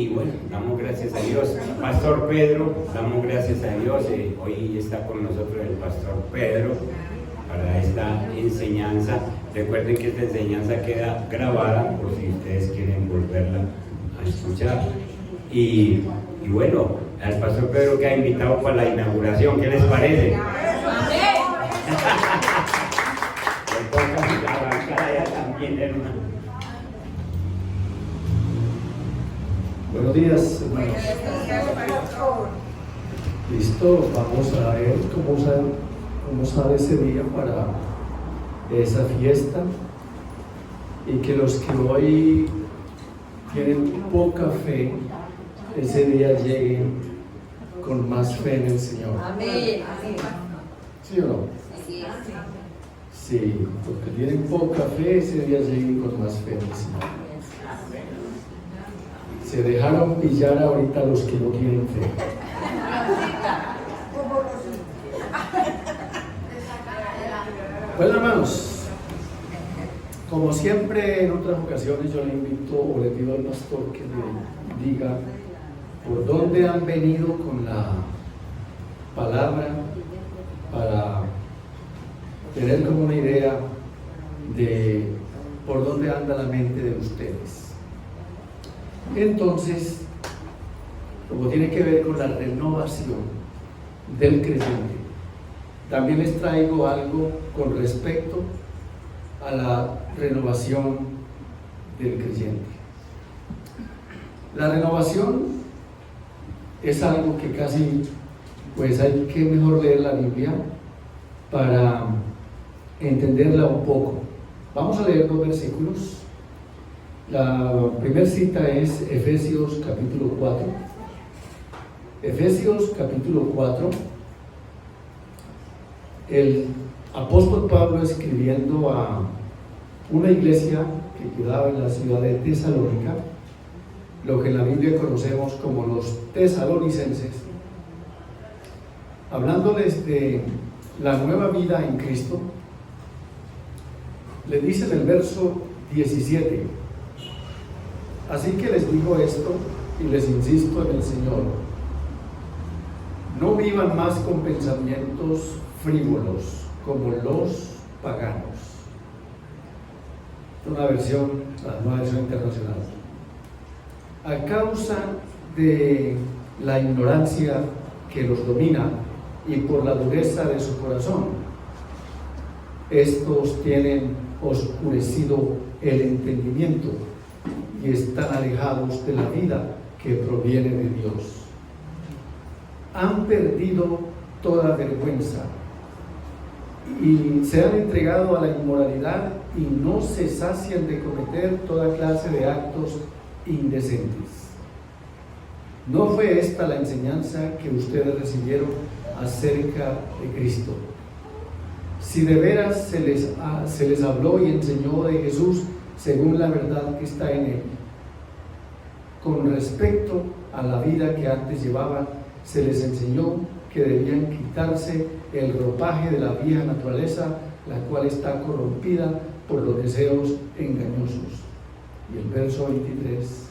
Y bueno, damos gracias a Dios. Pastor Pedro, damos gracias a Dios. Hoy está con nosotros el Pastor Pedro para esta enseñanza. Recuerden que esta enseñanza queda grabada por si ustedes quieren volverla a escuchar. Y bueno, al Pastor Pedro que ha invitado para la inauguración, ¿qué les parece? También, hermano. Buenos días, hermanos. Listo, vamos a ver cómo sale ese día para esa fiesta, y que los que hoy tienen poca fe, ese día lleguen con más fe en el Señor. Amén. ¿Sí o no? Sí, los que tienen poca fe, ese día lleguen con más fe en el Señor. Se dejaron pillar ahorita los que no tienen fe. Bueno, hermanos, como siempre en otras ocasiones yo le invito o le pido al pastor que le diga por dónde han venido con la palabra, para tener como una idea de por dónde anda la mente de ustedes. Entonces, como tiene que ver con la renovación del creyente, también les traigo algo con respecto a la renovación del creyente. La renovación es algo que casi, pues hay que mejor leer la Biblia para entenderla un poco. Vamos a leer dos versículos. La primera cita es Efesios capítulo 4. Efesios capítulo 4. El apóstol Pablo, escribiendo a una iglesia que quedaba en la ciudad de Tesalónica, lo que en la Biblia conocemos como los tesalonicenses, hablándoles de la nueva vida en Cristo, le dice en el verso 17: así que les digo esto y les insisto en el Señor, no vivan más con pensamientos frívolos como los paganos. Una versión, la nueva versión internacional. A causa de la ignorancia que los domina y por la dureza de su corazón, estos tienen oscurecido el entendimiento y están alejados de la vida que proviene de Dios. Han perdido toda vergüenza y se han entregado a la inmoralidad y no se sacian de cometer toda clase de actos indecentes. ¿No fue esta la enseñanza que ustedes recibieron acerca de Cristo? Si de veras se les habló y enseñó de Jesús según la verdad que está en él, con respecto a la vida que antes llevaban, se les enseñó que debían quitarse el ropaje de la vieja naturaleza, la cual está corrompida por los deseos engañosos. Y el verso 23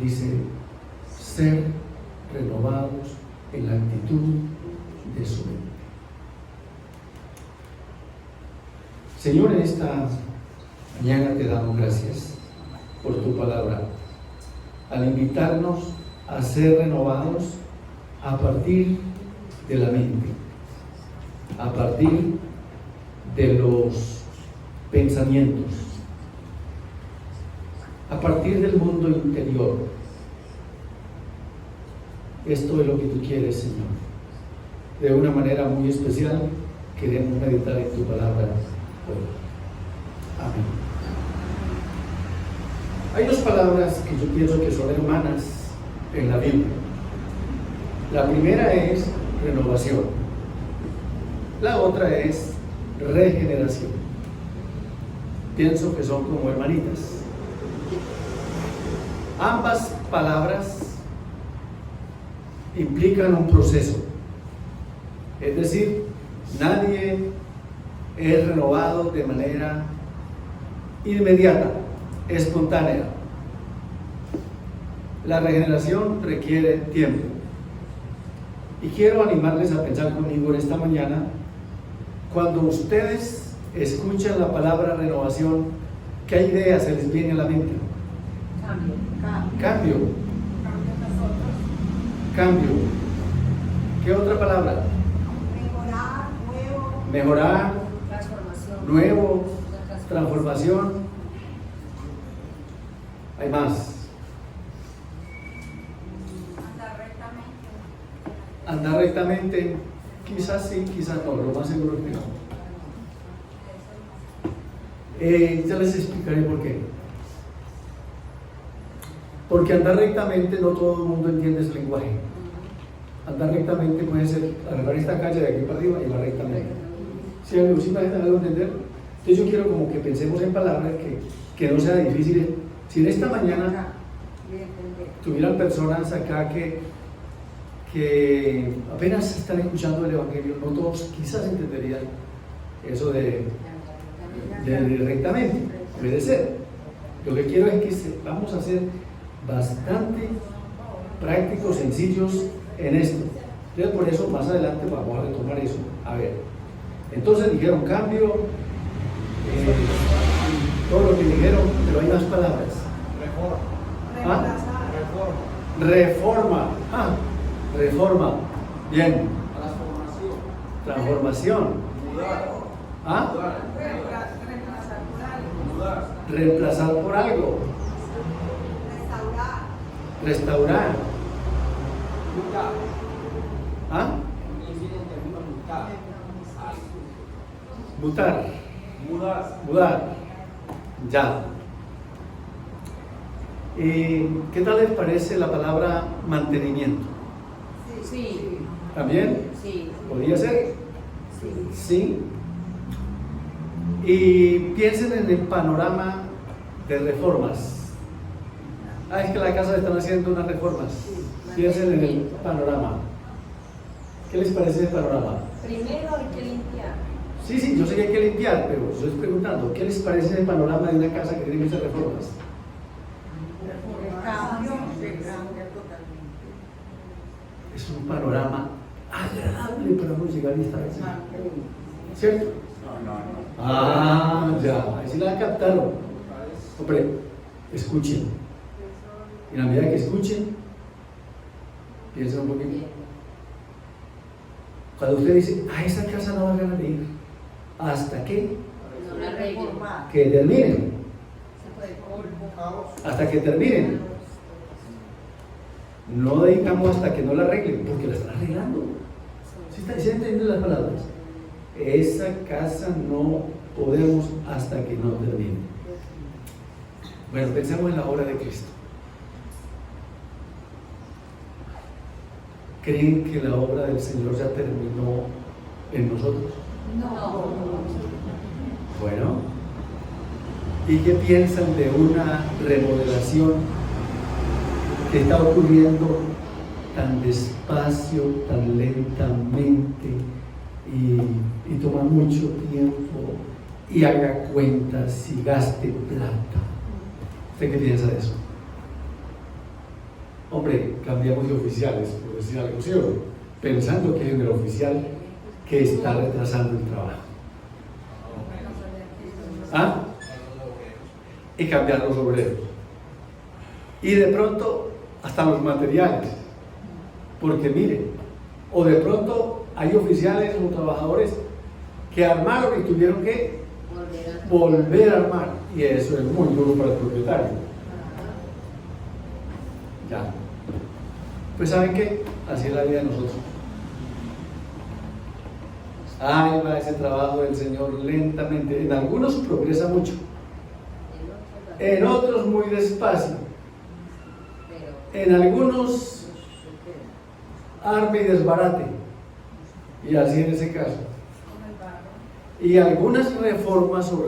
dice: ser renovados en la actitud de su mente. Señor, en esta mañana te damos gracias por tu palabra, al invitarnos a ser renovados a partir de la mente, a partir de los pensamientos, a partir del mundo interior. Esto es lo que tú quieres, Señor. De una manera muy especial queremos meditar en tu palabra hoy. Amén. Hay dos palabras que yo pienso que son hermanas en la Biblia. La primera es renovación, la otra es regeneración. Pienso que son como hermanitas. Ambas palabras implican un proceso, es decir, nadie es renovado de manera inmediata, espontánea. La regeneración requiere tiempo. Y quiero animarles a pensar conmigo en esta mañana, cuando ustedes escuchan la palabra renovación, ¿qué idea se les viene a la mente? Cambio. Cambio. ¿Qué otra palabra? Mejorar, nuevo, transformación. Hay más. Andar rectamente, quizás sí, quizás no, lo más seguro es que no. Ya les explicaré por qué. Porque andar rectamente no todo el mundo entiende ese lenguaje. Andar rectamente puede ser agarrar esta calle de aquí para arriba y va rectamente. ¿Sí me dejan algo entender? Entonces yo quiero como que pensemos en palabras que no sea difícil. Si en esta mañana tuvieran personas acá que apenas están escuchando el Evangelio, no todos quizás entenderían eso de rectamente, puede ser. Lo que quiero es que vamos a ser bastante prácticos, sencillos en esto. Entonces por eso más adelante vamos a retomar eso. A ver, entonces dijeron cambio, todo lo que dijeron, pero hay más palabras. Reforma. Reforma. Bien. Transformación. Reemplazar por algo. Restaurar. Mudar. Ya. ¿Qué tal les parece la palabra mantenimiento? Sí. ¿También? Sí. ¿Podría ser? Sí. Sí. Y piensen en el panorama de reformas. Es que la casa están haciendo unas reformas. Piensen en el panorama. ¿Qué les parece el panorama? Primero hay que limpiar. Sí, yo sé que hay que limpiar, pero estoy preguntando, ¿qué les parece el panorama de una casa que tiene muchas reformas? Es un panorama agradable para uno llegar y estar así. ¿Cierto? No. Ya, ahí sí la captaron. Hombre, escuchen. Y en la medida que escuchen, piensen un poquito. Cuando usted dice, a esa casa no van a ir, ¿hasta qué? Que terminen. Hasta que terminen. No dedicamos hasta que no la arreglen, porque la están arreglando. ¿Sí entienden las palabras? Esa casa no podemos hasta que no termine. Bueno, pensemos en la obra de Cristo. ¿Creen que la obra del Señor ya terminó en nosotros? No. Bueno, ¿y qué piensan de una remodelación que está ocurriendo tan despacio, tan lentamente y toma mucho tiempo y haga cuentas y gaste plata? ¿Usted qué piensa de eso? Hombre, cambiamos de oficiales, por decir algo, ¿sí o no? Pensando que es el oficial que está retrasando el trabajo. Y cambiar los obreros. Y de pronto, hasta los materiales. Porque miren, o de pronto hay oficiales o trabajadores que armaron y tuvieron que volver a armar. Y eso es muy duro para el propietario. Ya. Pues ¿saben qué? Así es la vida de nosotros. Ahí va ese trabajo del Señor lentamente. En algunos progresa mucho, en otros muy despacio, en algunos arme y desbarate, y así en ese caso. Y algunas reformas o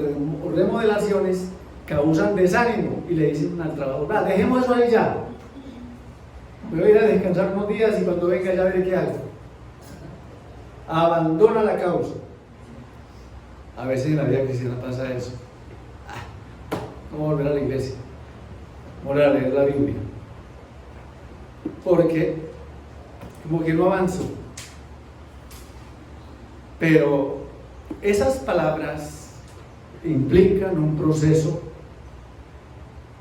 remodelaciones causan desánimo y le dicen al trabajador, dejemos eso ahí ya. Me voy a ir a descansar unos días y cuando venga ya veré qué hago. Abandona la causa. A veces en la vida cristiana pasa eso. Vamos a volver a la iglesia. Vamos a leer la Biblia. porque como que no avanzo. Pero esas palabras implican un proceso,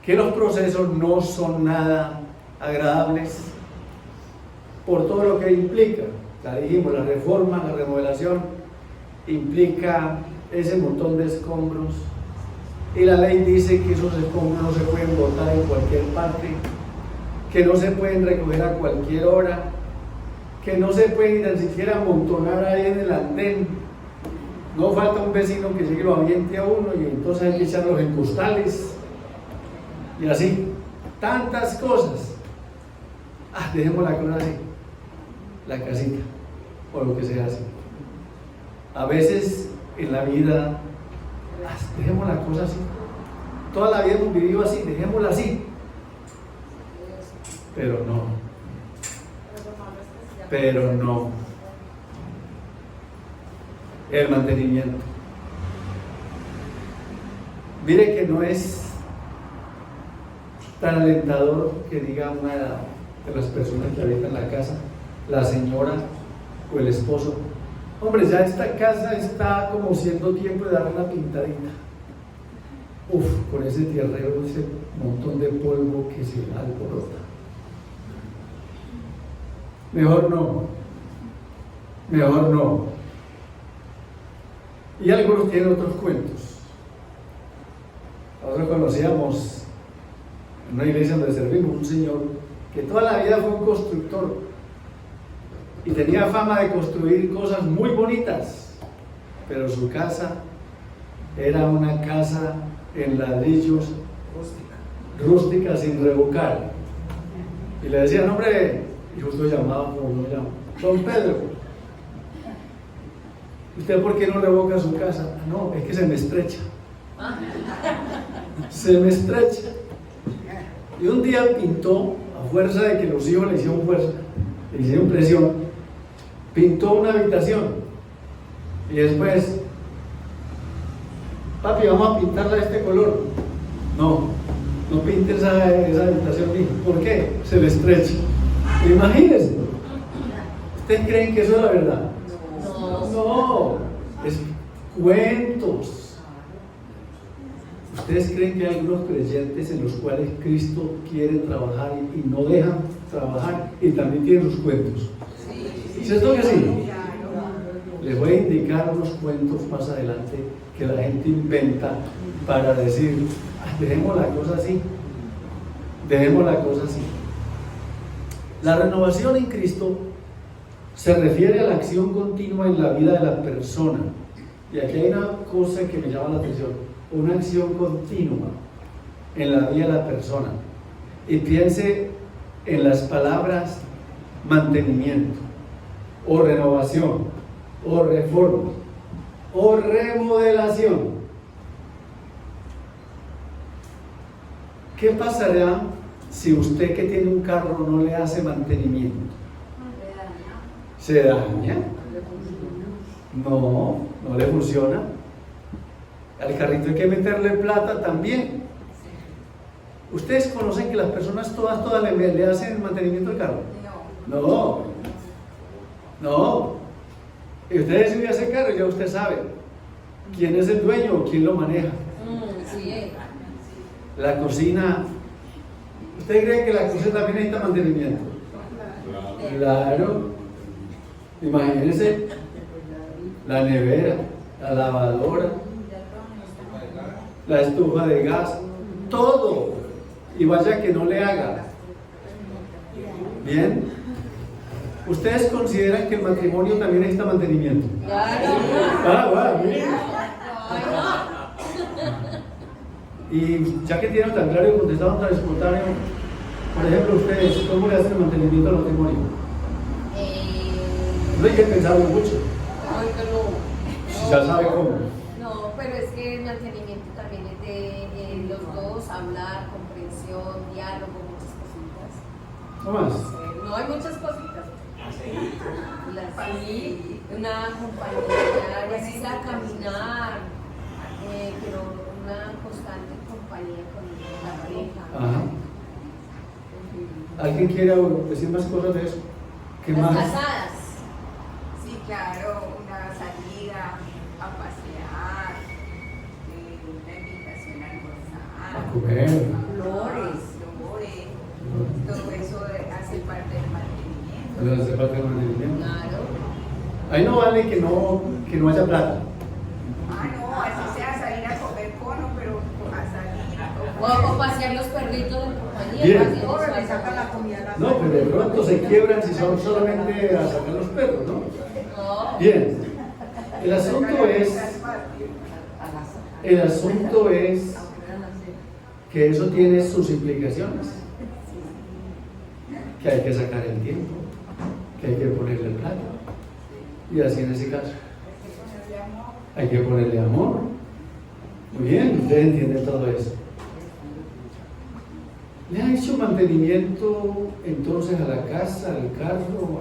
que los procesos no son nada agradables por todo lo que implica. Ya dijimos, la reforma, la remodelación implica ese montón de escombros, y la ley dice que esos escombros no se pueden botar en cualquier parte, que no se pueden recoger a cualquier hora, que no se pueden ni siquiera amontonar ahí en el andén. No falta un vecino que llegue y lo aviente a uno, y entonces hay que echarlos en costales y así, tantas cosas. Dejemos la cosa así, la casita o lo que sea así. A veces en la vida dejemos la cosa así, toda la vida hemos vivido así, dejémosla así, pero no el mantenimiento. Mire que no es tan alentador que diga una de las personas que habitan la casa, la señora o el esposo: hombre, ya esta casa está como siendo tiempo de darle una pintadita. Con ese tierrero, ese montón de polvo que se alborota. Mejor no. Y algunos tienen otros cuentos. Nosotros conocíamos en una iglesia donde servimos un señor que toda la vida fue un constructor y tenía fama de construir cosas muy bonitas, pero su casa era una casa en ladrillos, rústica, sin revocar. Y le decían: hombre, y justo llamaba como lo llamo, don Pedro, ¿usted por qué no revoca su casa? No, es que se me estrecha. Se me estrecha. Y un día pintó, a fuerza de que los hijos le hicieron fuerza, le hicieron presión, pintó una habitación. Y después: papi, vamos a pintarla de este color. No pinte esa habitación. ¿Por qué? Se le estrecha. Imagínense. ¿Ustedes creen que eso es la verdad? No, es cuentos. ¿Ustedes creen que hay algunos creyentes en los cuales Cristo quiere trabajar y no dejan trabajar y también tienen sus cuentos? ¿Es cierto que sí? Les voy a indicar unos cuentos más adelante que la gente inventa para decir: dejemos la cosa así. La renovación en Cristo se refiere a la acción continua en la vida de la persona. Y aquí hay una cosa que me llama la atención: una acción continua en la vida de la persona. Y piense en las palabras mantenimiento, o renovación, o reforma, o remodelación. ¿Qué pasará si usted, que tiene un carro, no le hace mantenimiento? ¿Se daña? No le funciona. Al carrito hay que meterle plata también. ¿Ustedes conocen que las personas todas le hacen mantenimiento al carro? No. Y ustedes suben a ese carro, ya usted sabe quién es el dueño o quién lo maneja. La cocina, ¿usted cree que la cocina también necesita mantenimiento? Claro. Imagínense, la nevera, la lavadora, la estufa de gas, todo. Y vaya que no le haga. ¿Bien? ¿Ustedes consideran que el matrimonio también necesita mantenimiento? Bien. Y ya que tienen tan claro y contestaron tan espontáneo, por ejemplo, ustedes, ¿cómo le hacen el mantenimiento al matrimonio? No hay que pensarlo mucho. Ya sabe cómo. No, pero es que el mantenimiento también es de los dos: hablar, comprensión, diálogo, muchas cositas. ¿No más? No hay muchas cositas. Una compañía, así a caminar, pero una constante compañía con la pareja. ¿Alguien quiere decir más cosas de eso? ¿Qué Las más? casadas. Sí, claro, una salida a pasear, una invitación a A almorzar, comer. flores, todo eso hace parte del mantenimiento. No hace falta el mantenimiento. Claro. Ahí no vale que no haya plata. No, así sea salir a comer cono, pero a salir. O pasear los perritos en compañía. Bien. más bien, Ahora eso le hace sacan la falta. comida a la No, pero de pronto se quiebran si son solamente a sacar los perros, ¿no? No. Bien. El asunto es que eso tiene sus implicaciones. Que hay que sacar el tiempo, que hay que ponerle plata. Y así en ese caso. Hay que ponerle amor. Muy bien, usted entiende todo eso. ¿Le ha hecho mantenimiento entonces a la casa, al carro,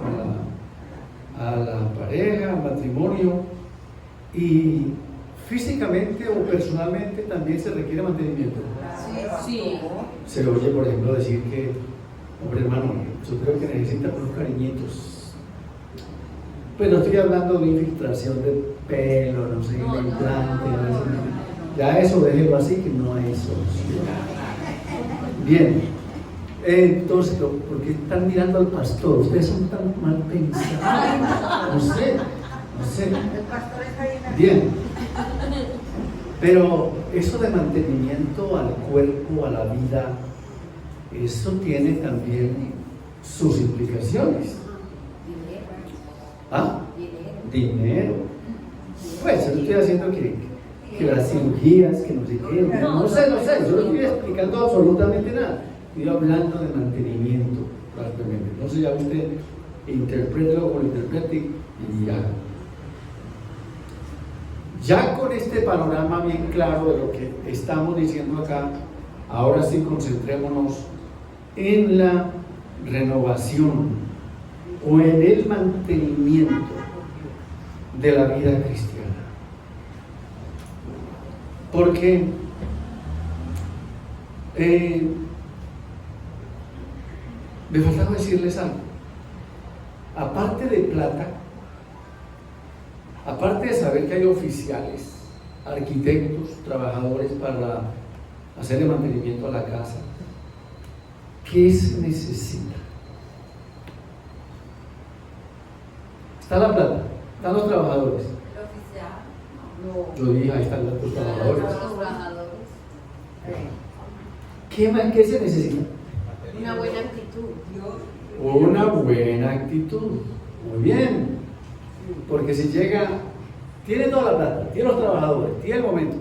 a la pareja, al matrimonio? Y físicamente o personalmente también se requiere mantenimiento. Sí. Se le oye, por ejemplo, decir que, hombre hermano, yo creo que necesita unos cariñitos. Pues no estoy hablando de infiltración de pelo, no sé, de implante, ya eso déjelo así, que no hay solución. Bien, entonces, ¿por qué están mirando al pastor? Ustedes son tan mal pensados. No sé. Bien, pero eso de mantenimiento al cuerpo, a la vida, eso tiene también sus implicaciones. ¿Ah? Dinero. Pues yo no estoy haciendo que las cirugías, que no sé qué, no sé, yo no estoy explicando absolutamente nada. Estoy hablando de mantenimiento, prácticamente. Entonces ya usted interprételo como interprete y ya. Ya con este panorama bien claro de lo que estamos diciendo acá, ahora sí concentrémonos en la renovación o en el mantenimiento de la vida cristiana. Porque me faltaba decirles algo. Aparte de plata, aparte de saber que hay oficiales, arquitectos, trabajadores para hacerle mantenimiento a la casa, ¿qué se necesita? Está la plata, están los trabajadores. Yo dije, ahí están los trabajadores. ¿Qué se necesita? Una buena actitud. Una buena actitud. Muy bien. Porque si llega, tiene toda la plata, tiene los trabajadores, tiene el momento,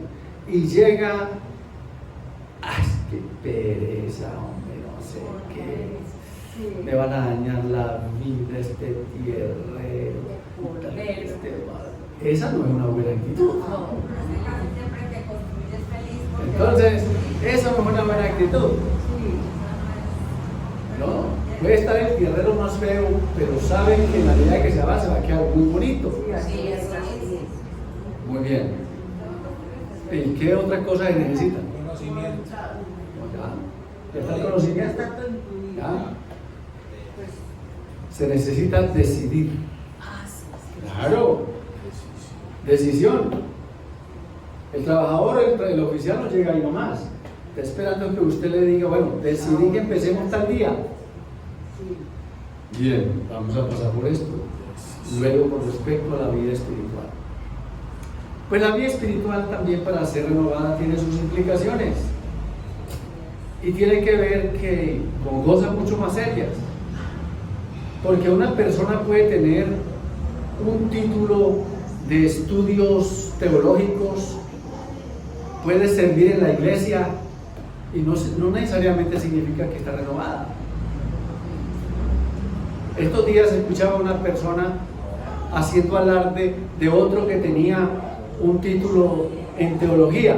y llega, ¡ay, qué pereza, hombre! No sé qué. Me van a dañar la vida, este tierrero. Esa no es una buena actitud. Entonces, esa no es una buena actitud. ¿No? Puede estar el tierrero más feo, pero saben que en la medida que se va a quedar muy bonito. Sí, eso es. Muy bien. ¿Y qué otra cosa se necesita? Conocimiento. ¿Ya está el conocimiento? ¿Ya? Se necesita decidir. Claro. Decisión. El trabajador, el oficial no llega ahí nomás. Está esperando que usted le diga, bueno, decidí que empecemos tal día. Bien, vamos a pasar por esto. Luego, con respecto a la vida espiritual. Pues la vida espiritual también, para ser renovada, tiene sus implicaciones. Y tiene que ver con cosas mucho más serias. Porque una persona puede tener un título de estudios teológicos, puede servir en la iglesia y no necesariamente significa que está renovada. Estos días escuchaba a una persona haciendo alarde de otro que tenía un título en teología.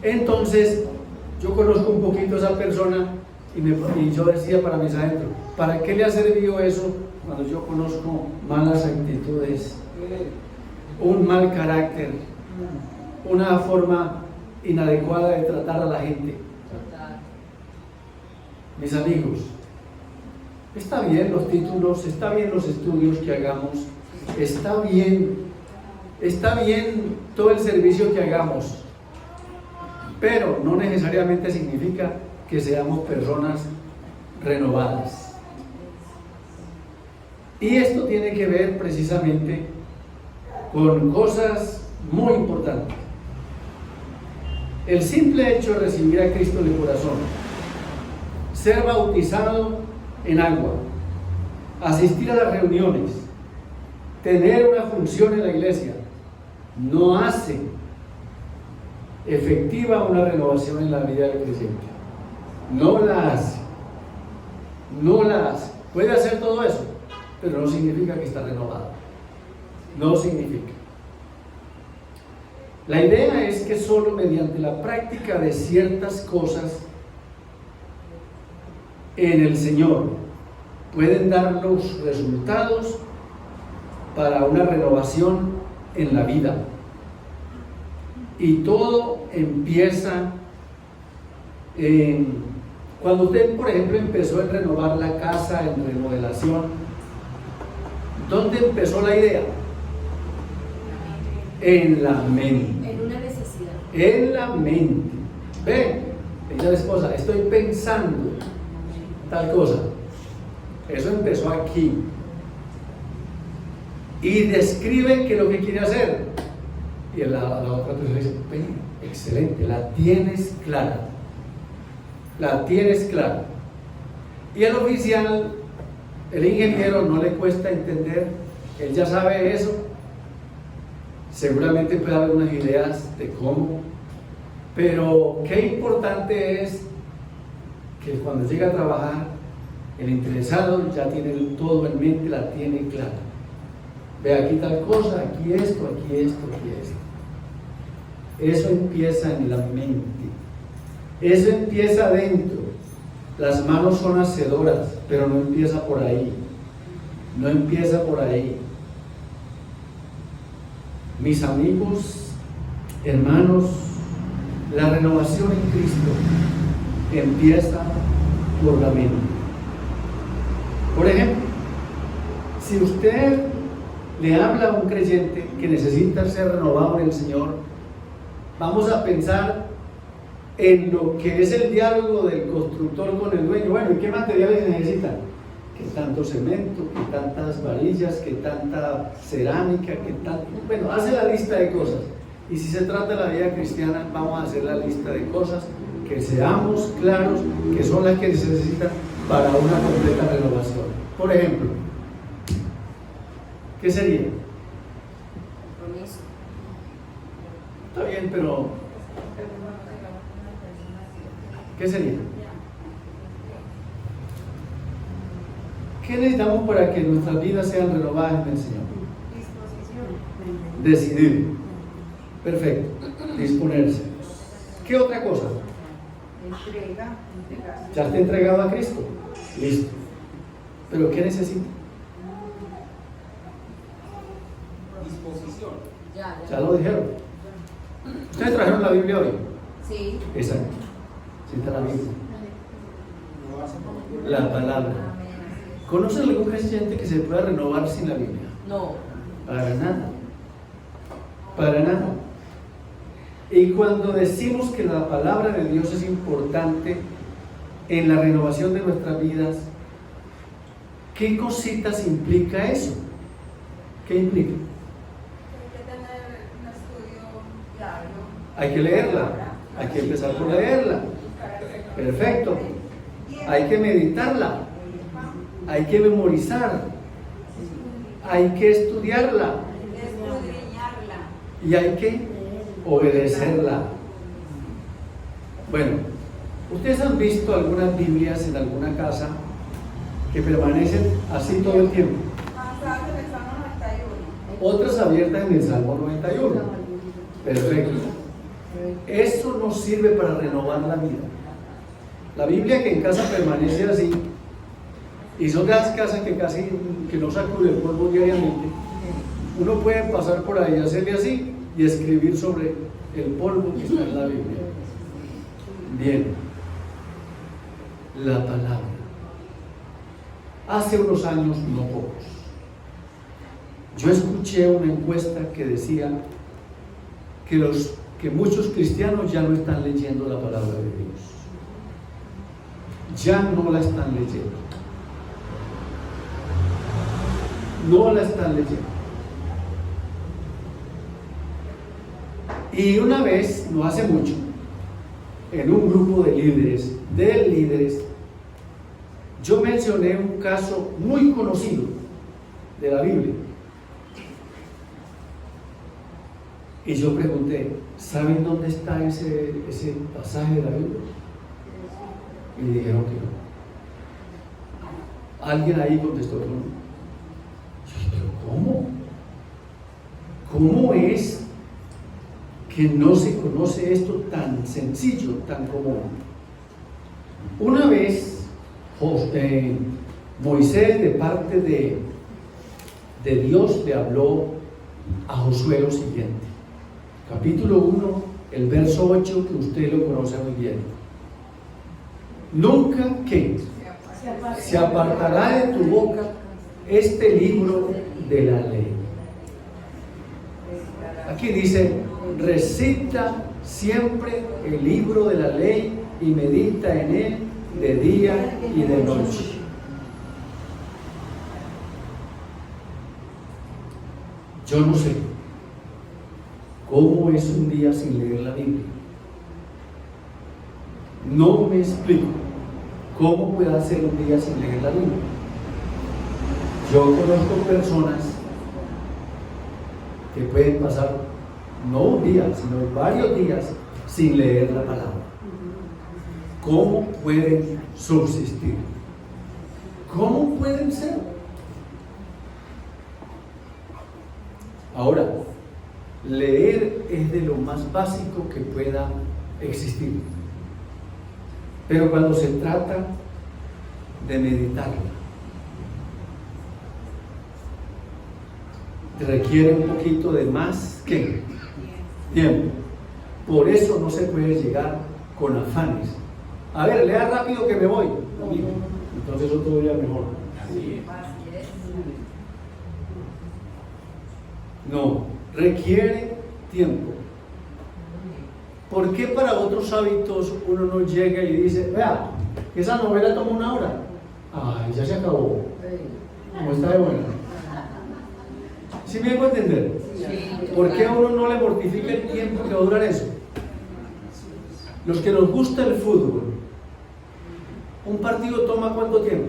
Entonces yo conozco un poquito a esa persona y yo decía para mis adentros, ¿para qué le ha servido eso cuando yo conozco malas actitudes, un mal carácter, una forma inadecuada de tratar a la gente? mis amigos, está bien los títulos, está bien los estudios que hagamos, está bien todo el servicio que hagamos, pero no necesariamente significa que seamos personas renovadas. Y esto tiene que ver precisamente con cosas muy importantes. El simple hecho de recibir a Cristo en el corazón, ser bautizado en agua, asistir a las reuniones, tener una función en la iglesia, no hace efectiva una renovación en la vida del creyente. No la hace. No la hace. Puede hacer todo eso, pero no significa que está renovado. No significa. La idea es que solo mediante la práctica de ciertas cosas en el Señor pueden dar los resultados para una renovación en la vida. Y todo empieza cuando usted, por ejemplo, empezó a renovar la casa en remodelación. ¿Dónde empezó la idea? En la mente. En una necesidad. En la mente. Ve, dice la esposa, estoy pensando tal cosa. Eso empezó aquí. Y describe que lo que quiere hacer. Y la otra persona dice, excelente, la tienes clara. La tienes clara. Y el oficial, el ingeniero, no le cuesta entender, él ya sabe eso. Seguramente puede haber unas ideas de cómo, pero qué importante es que cuando llega a trabajar, el interesado ya tiene todo en mente, la tiene clara. Ve aquí tal cosa, aquí esto, aquí esto, aquí esto. Eso empieza en la mente. Eso empieza adentro. Las manos son hacedoras, pero no empieza por ahí. No empieza por ahí. Mis amigos, hermanos, la renovación en Cristo empieza por la mente. Por ejemplo, si usted le habla a un creyente que necesita ser renovado en el Señor, vamos a pensar en lo que es el diálogo del constructor con el dueño. Bueno, ¿y qué materiales necesitan? ¿Qué tanto cemento? ¿Qué tantas varillas? ¿Qué tanta cerámica? ¿Qué tanto? Bueno, hace la lista de cosas. Y si se trata de la vida cristiana, vamos a hacer la lista de cosas que seamos claros que son las que se necesitan para una completa renovación. Por ejemplo, ¿qué sería? Compromiso. Está bien, pero ¿qué sería? ¿Qué necesitamos para que nuestras vidas sean renovadas en el Señor? Disposición. Decidir. Perfecto. Disponerse. ¿Qué otra cosa? Entrega. ¿Ya está entregado a Cristo? Listo. ¿Pero qué necesita? Disposición. Ya lo dijeron. ¿Ustedes trajeron la Biblia hoy? Sí. Exacto. Sí está la Biblia. La palabra. ¿Conocen algún creyente que se pueda renovar sin la Biblia? No. Para nada. Para nada. Y cuando decimos que la palabra de Dios es importante en la renovación de nuestras vidas, ¿qué cositas implica eso? ¿Qué implica? Hay que tener un estudio diario. Hay que leerla. Hay que empezar por leerla. Perfecto. Hay que meditarla. Hay que memorizar. Hay que estudiarla. Escudriñarla. Y hay que obedecerla. Bueno, ustedes han visto algunas Biblias en alguna casa que permanecen así todo el tiempo. Avanzadas en el Salmo 91. Otras abiertas en el Salmo 91. Perfecto. Eso nos sirve para renovar la vida. La Biblia que en casa permanece así, y son de las casas que casi que no sacude el polvo diariamente, uno puede pasar por ahí, hacerle así y escribir sobre el polvo que está en la Biblia. Bien. la palabra. Hace unos años, no pocos, yo escuché una encuesta que decía que muchos cristianos ya no están leyendo la palabra de Dios. Ya no la están leyendo. No la están leyendo. Y una vez, no hace mucho, en un grupo de líderes, yo mencioné un caso muy conocido de la Biblia. Y yo pregunté, ¿saben dónde está ese pasaje de la Biblia? Y dijeron que no. Alguien ahí contestó que no. Yo dije, ¿cómo? ¿Cómo es que no se conoce esto tan sencillo, tan común? Una vez Moisés, de parte de Dios, le habló a Josué lo siguiente. Capítulo 1, el verso 8, que usted lo conoce muy bien. Nunca que se apartará de tu boca este libro de la ley. Aquí dice, recita siempre el libro de la ley y medita en él de día y de noche. Yo no sé cómo es un día sin leer la Biblia. No me explico cómo puede ser un día sin leer la Biblia. Yo conozco personas que pueden pasar no un día, sino varios días sin leer la palabra. ¿Cómo pueden subsistir? ¿Cómo pueden ser? Ahora, leer es de lo más básico que pueda existir. Pero cuando se trata de meditarla, requiere un poquito de más que tiempo. Por eso no se puede llegar con afanes. A ver, lea rápido que me voy. Entonces otro día mejor. No, requiere tiempo. ¿Por qué para otros hábitos uno no llega y dice, vea, esa novela toma 1 hora? Ay, ya se acabó. ¿Cómo está de buena? ¿Sí me hago entender? ¿Por qué a uno no le mortifica el tiempo que va a durar eso? Los que nos gusta el fútbol, ¿un partido toma cuánto tiempo?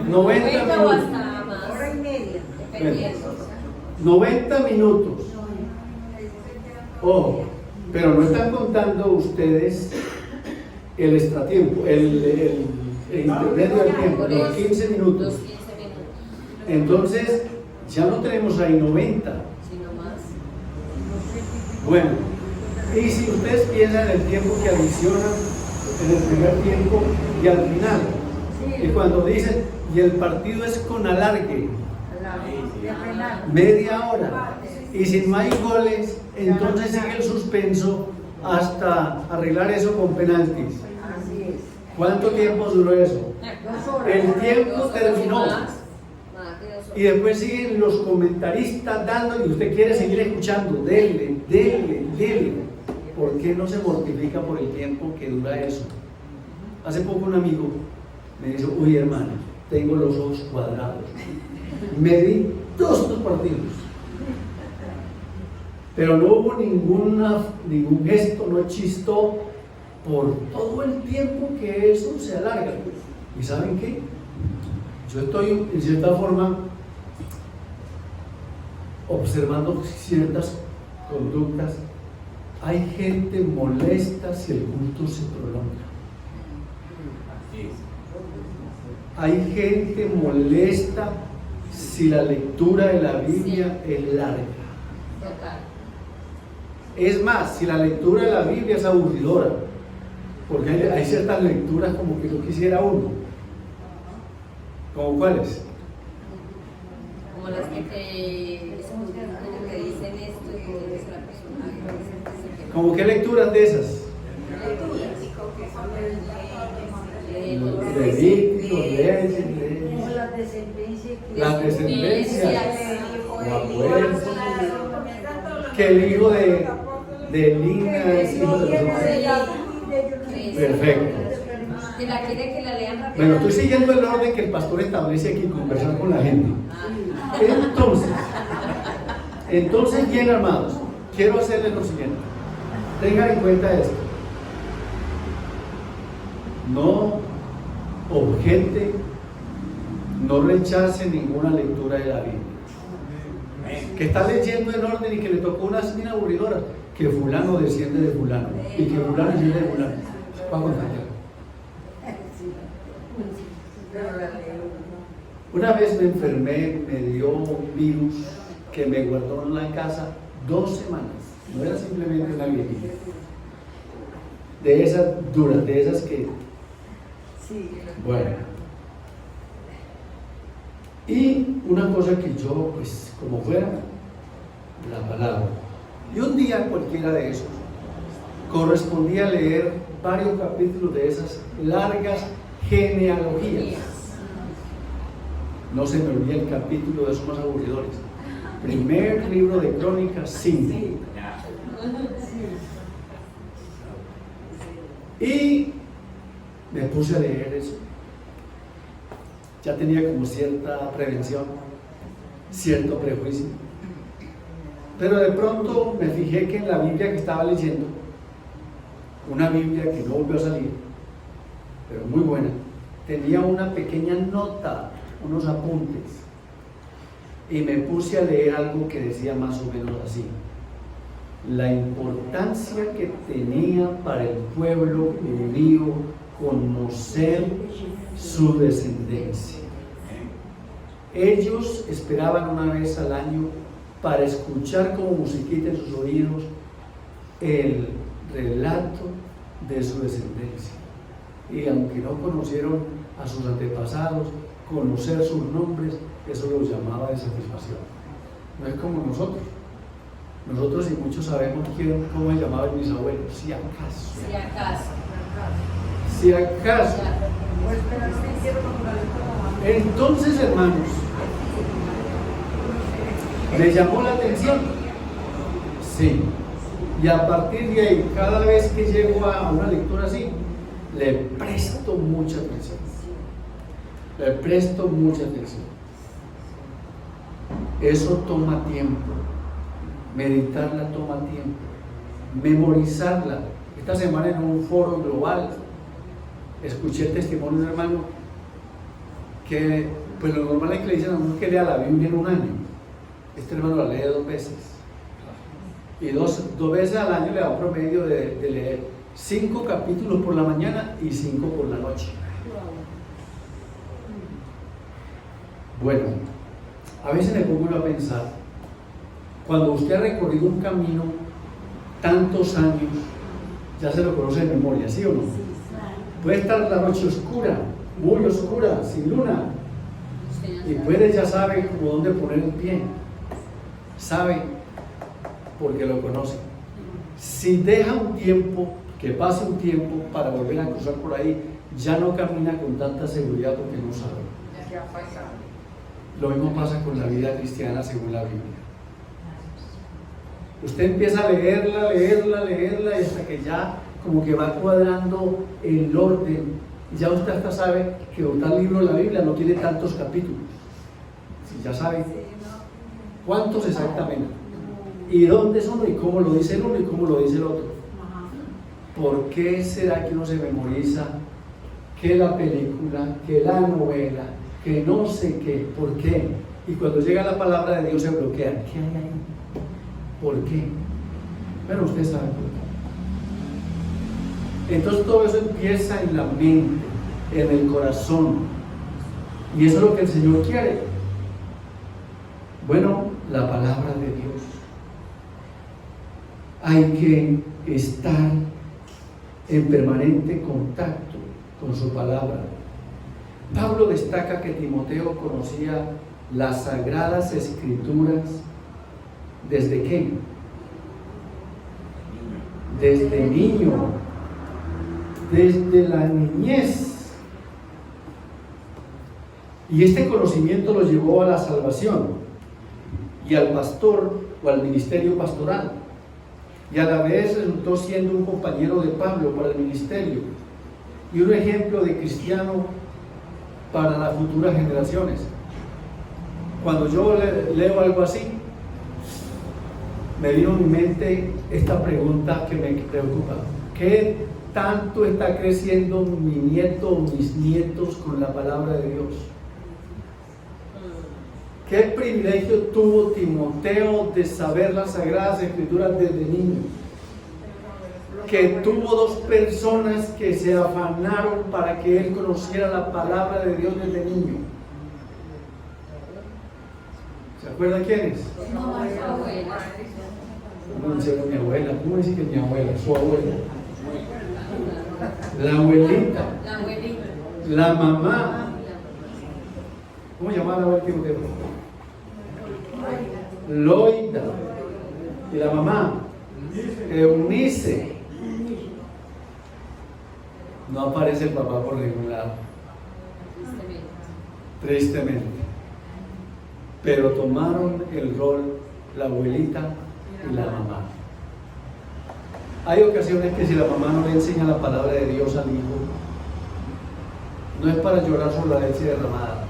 90 minutos. O hasta más. Hora y media. Dependiendo. 90 minutos. Ojo, pero no están contando ustedes el extratiempo, el intermedio del tiempo, los 15 minutos. Los 15 minutos. Entonces, ya no tenemos ahí 90. Sino más. Bueno, y si ustedes piensan en el tiempo que adicionan en el primer tiempo y al final, y cuando dicen, y el partido es con alargue, media hora, y si no hay goles, entonces sigue el suspenso hasta arreglar eso con penaltis. ¿Cuánto tiempo duró eso? El tiempo terminó. Y después siguen los comentaristas dando, y usted quiere seguir escuchando, dele. ¿Por qué no se mortifica por el tiempo que dura eso? Hace poco un amigo me dijo, uy hermano, tengo los ojos cuadrados. Me di 2 partidos. Pero no hubo ningún gesto, no chistó por todo el tiempo que eso se alarga. ¿Y saben qué? Yo estoy en cierta forma observando ciertas conductas. Hay gente molesta si el culto se prolonga. Hay gente molesta si la lectura de la Biblia es larga. Es más, si la lectura de la Biblia es aburridora, porque hay ciertas lecturas como que yo quisiera uno. ¿Como cuáles? Como las que te dicen esto y como dice la persona. ¿Cómo qué lecturas de esas? Levíticos, leyes. Las descendencias, que el hijo de Lina es hijo de los hombres. Perfecto. Que la quiere que la lean rápido. Bueno, estoy siguiendo el orden que el pastor establece aquí, conversar con la gente. Entonces, bien armados, quiero hacerles lo siguiente. Tengan en cuenta esto. No objete, no rechace ninguna lectura de la Biblia. Que está leyendo en orden y que le tocó unas bien aburridoras, que fulano desciende de fulano y que fulano desciende de fulano. Vamos a ver. Una vez me enfermé, me dio un virus que me guardó en la casa 2 semanas. No era simplemente una viejita. De esas duras, de esas que... Bueno. Y una cosa que yo, pues, como fuera, la palabra. Y un día cualquiera de esos, correspondía leer varios capítulos de esas largas genealogías. No se me olvida el capítulo de esos más aburridores. Primer libro de Crónicas 5. Y me puse a leer eso. Ya tenía como cierta prevención, cierto prejuicio. Pero de pronto me fijé que en la Biblia que estaba leyendo, una Biblia que no volvió a salir, pero muy buena, tenía una pequeña nota, unos apuntes, y me puse a leer algo que decía más o menos así: la importancia que tenía para el pueblo judío conocer su descendencia. Ellos esperaban una vez al año para escuchar como musiquita en sus oídos el relato de su descendencia. Y aunque no conocieron a sus antepasados, conocer sus nombres, eso los llamaba de satisfacción. No es como nosotros. Nosotros y muchos sabemos cómo llamaban mis abuelos, si acaso. Si acaso. Si acaso. Entonces, hermanos, ¿le llamó la atención? Sí. Y a partir de ahí, cada vez que llego a una lectura así, le presto mucha atención. Le presto mucha atención. Eso toma tiempo. Meditarla toma tiempo. Memorizarla. Esta semana en un foro global escuché el testimonio de un hermano que, pues lo normal es que le dicen a uno que lea la Biblia en un año. Este hermano la lee 2 veces. Y dos veces al año le da un promedio de leer 5 capítulos por la mañana y 5 por la noche. Bueno, a veces me pongo a pensar, cuando usted ha recorrido un camino tantos años, ya se lo conoce de memoria, ¿sí o no? Puede estar la noche oscura, muy oscura, sin luna, y puede, ya sabe como dónde poner el pie, sabe porque lo conoce. Si deja un tiempo, que pase un tiempo para volver a cruzar por ahí, ya no camina con tanta seguridad porque no sabe. Lo mismo pasa con la vida cristiana según la Biblia. Usted empieza a leerla y hasta que ya como que va cuadrando el orden. Ya usted hasta sabe que tal libro de la Biblia no tiene tantos capítulos. Si ya sabe cuántos exactamente. Y dónde son y cómo lo dice el uno y cómo lo dice el otro. ¿Por qué será que uno se memoriza que la película, que la novela, que no sé qué? ¿Por qué? Y cuando llega la palabra de Dios se bloquea. ¿Qué hay ahí? ¿Por qué? Pero usted sabe por qué. Entonces todo eso empieza en la mente, en el corazón. Y eso es lo que el Señor quiere. Bueno, la palabra de Dios. Hay que estar en permanente contacto con su palabra. Pablo destaca que Timoteo conocía las sagradas escrituras. ¿Desde qué? Desde niño, desde la niñez. Y este conocimiento lo llevó a la salvación y al pastor o al ministerio pastoral. Y a la vez resultó siendo un compañero de Pablo para el ministerio y un ejemplo de cristiano para las futuras generaciones. Cuando yo leo algo así, me vino a mi mente esta pregunta que me preocupa: ¿qué tanto está creciendo mi nieto o mis nietos con la palabra de Dios? ¿Qué privilegio tuvo Timoteo de saber las Sagradas Escrituras desde niño? Que tuvo dos personas que se afanaron para que él conociera la palabra de Dios desde niño. ¿Se acuerdan quiénes? No sé, mi abuela. ¿Cómo dice que mi abuela? Su abuela. La abuelita. La mamá. ¿Cómo llamaba la abuela Timoteo? Loida. Y la mamá, Eunice. No aparece el papá por ningún lado. Tristemente. Pero tomaron el rol la abuelita y la mamá. Hay ocasiones que si la mamá no le enseña la palabra de Dios al hijo, no es para llorar sobre la leche derramada.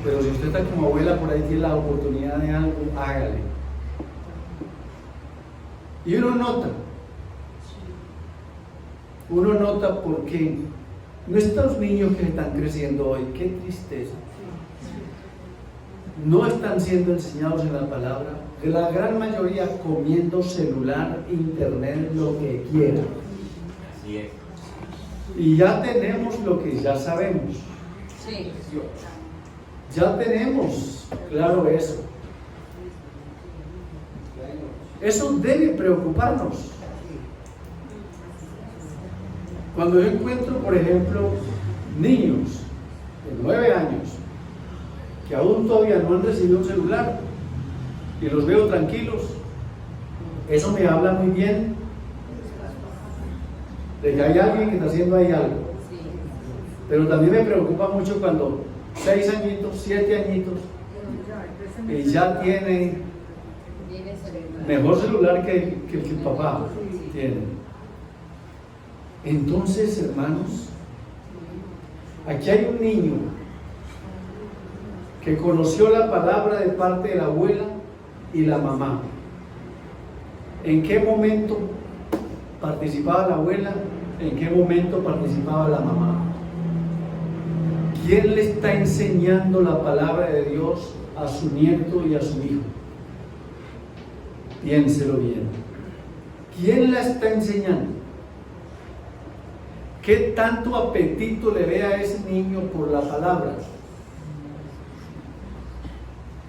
Pero si usted está como abuela por ahí, tiene la oportunidad de algo, hágale. Y uno nota porque nuestros niños que están creciendo hoy, qué tristeza, no están siendo enseñados en la palabra. La gran mayoría comiendo celular, internet, lo que quieran. Así es. Y ya tenemos lo que ya sabemos. Sí. Ya tenemos claro eso. Eso debe preocuparnos. Cuando yo encuentro, por ejemplo, niños de 9 años que aún todavía no han recibido un celular y los veo tranquilos, eso me habla muy bien de que hay alguien que está haciendo ahí algo. Pero también me preocupa mucho cuando 6 añitos, 7 añitos y ya tiene mejor celular que el que el papá tiene. Entonces, hermanos, aquí hay un niño que conoció la palabra de parte de la abuela y la mamá. ¿En qué momento participaba la abuela? ¿En qué momento participaba la mamá? ¿Quién le está enseñando la palabra de Dios a su nieto y a su hijo? Piénselo bien. ¿Quién la está enseñando? ¿Qué tanto apetito le ve a ese niño por la palabra?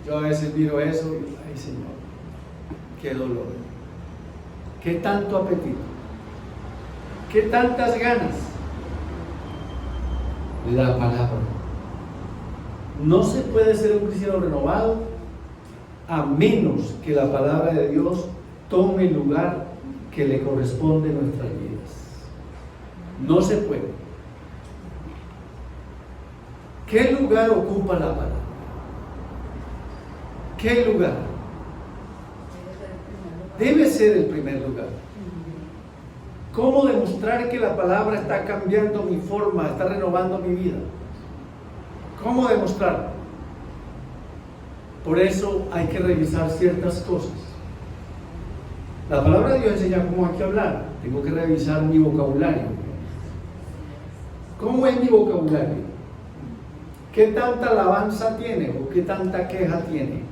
Yo a veces miro eso y, ay Señor, qué dolor. ¿Qué tanto apetito? ¿Qué tantas ganas? La palabra. No se puede ser un cristiano renovado a menos que la palabra de Dios tome el lugar que le corresponde en nuestras vidas. No se puede. ¿Qué lugar ocupa la palabra? ¿Qué lugar? Debe ser el primer lugar. ¿Cómo demostrar que la palabra está cambiando mi forma, está renovando mi vida? ¿Cómo demostrar? Por eso hay que revisar ciertas cosas. La palabra de Dios enseña cómo hay que hablar. Tengo que revisar mi vocabulario. ¿Cómo es mi vocabulario? ¿Qué tanta alabanza tiene o qué tanta queja tiene?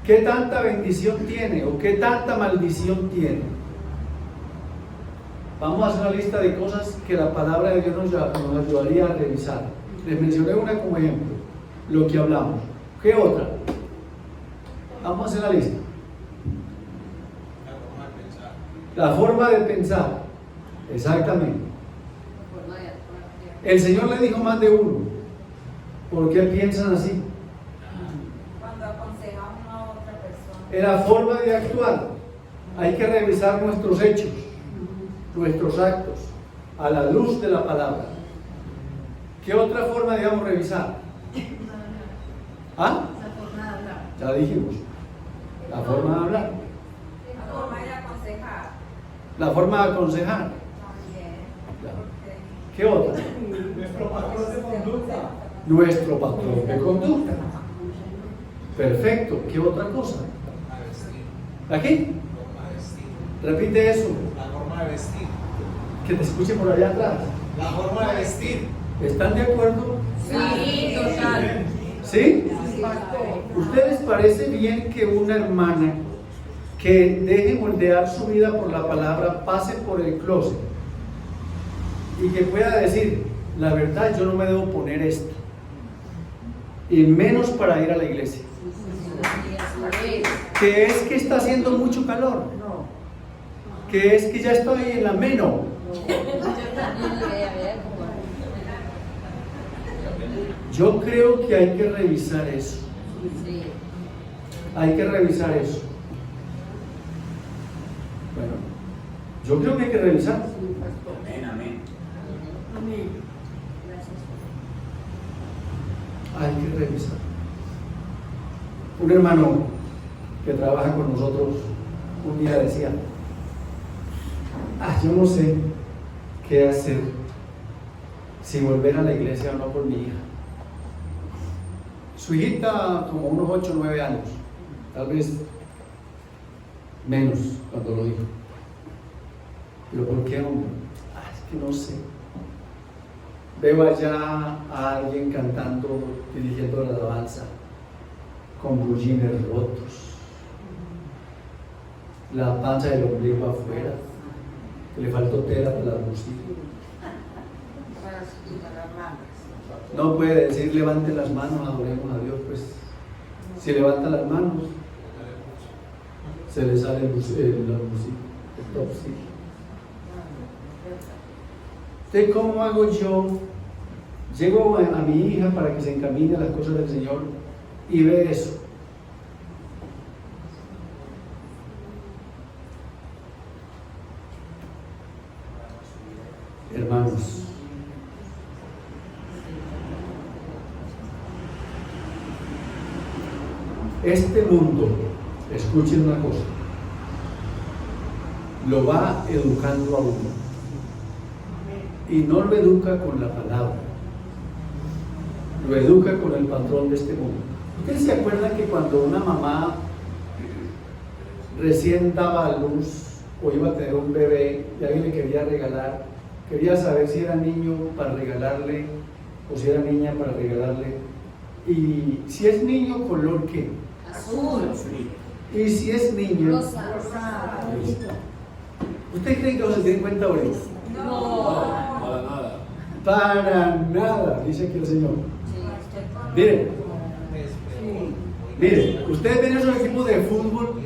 ¿Qué tanta bendición tiene o qué tanta maldición tiene? Vamos a hacer una lista de cosas que la palabra de Dios nos ayudaría a revisar. Les mencioné una como ejemplo, lo que hablamos. ¿Qué otra? Vamos a hacer la lista. La forma de pensar. Exactamente. El Señor le dijo más de uno. ¿Por qué piensan así? Cuando aconsejamos a otra persona. En la forma de actuar. Hay que revisar nuestros hechos, nuestros actos, a la luz de la palabra. ¿Qué otra forma debemos revisar? ¿Ah? Ya dijimos. La forma de hablar. La forma de aconsejar. La forma de aconsejar. También. Ya. ¿Qué otra? Nuestro patrón de conducta. Nuestro patrón de conducta. Perfecto. ¿Qué otra cosa? ¿Aquí? Repite eso. La forma de vestir. Que te escuche por allá atrás. La forma de vestir. ¿Están de acuerdo? Sí, total. ¿Sí? ¿Ustedes parece bien que una hermana que deje moldear su vida por la palabra pase por el closet y que pueda decir, la verdad yo no me debo poner esto, y menos para ir a la iglesia? Que es que está haciendo mucho calor, que es que ya estoy en la meno. Yo creo que hay que revisar eso. Sí. Hay que revisar eso. Bueno, yo creo que hay que revisar. Amén, amén. Hay que revisar. Un hermano que trabaja con nosotros un día decía, yo no sé qué hacer, si volver a la iglesia o no por mi hija. Su hijita como unos 8 o 9 años, tal vez menos cuando lo dijo. ¿Pero por qué, hombre? Es que no sé. Veo allá a alguien cantando, dirigiendo la alabanza, con bullines rotos, la panza del ombligo afuera, que le faltó tela para la música. No puede decir levante las manos, adoremos a Dios, pues si levanta las manos se le sale la música, el top, sí. Entonces, ¿cómo hago yo? Llego a mi hija para que se encamine a las cosas del Señor y ve eso. Hermanos, este mundo, escuchen una cosa, lo va educando a uno y no lo educa con la palabra, lo educa con el patrón de este mundo. ¿Ustedes se acuerdan que cuando una mamá recién daba a luz o iba a tener un bebé y alguien le quería regalar, quería saber si era niño para regalarle o si era niña para regalarle? Y si es niño, ¿color qué? Azul. Y si es niña, Rosa. ¿ustedes creen que no se tienen cuenta ahorita? No. Para nada, dice aquí el Señor. Miren, ustedes ven esos equipos de fútbol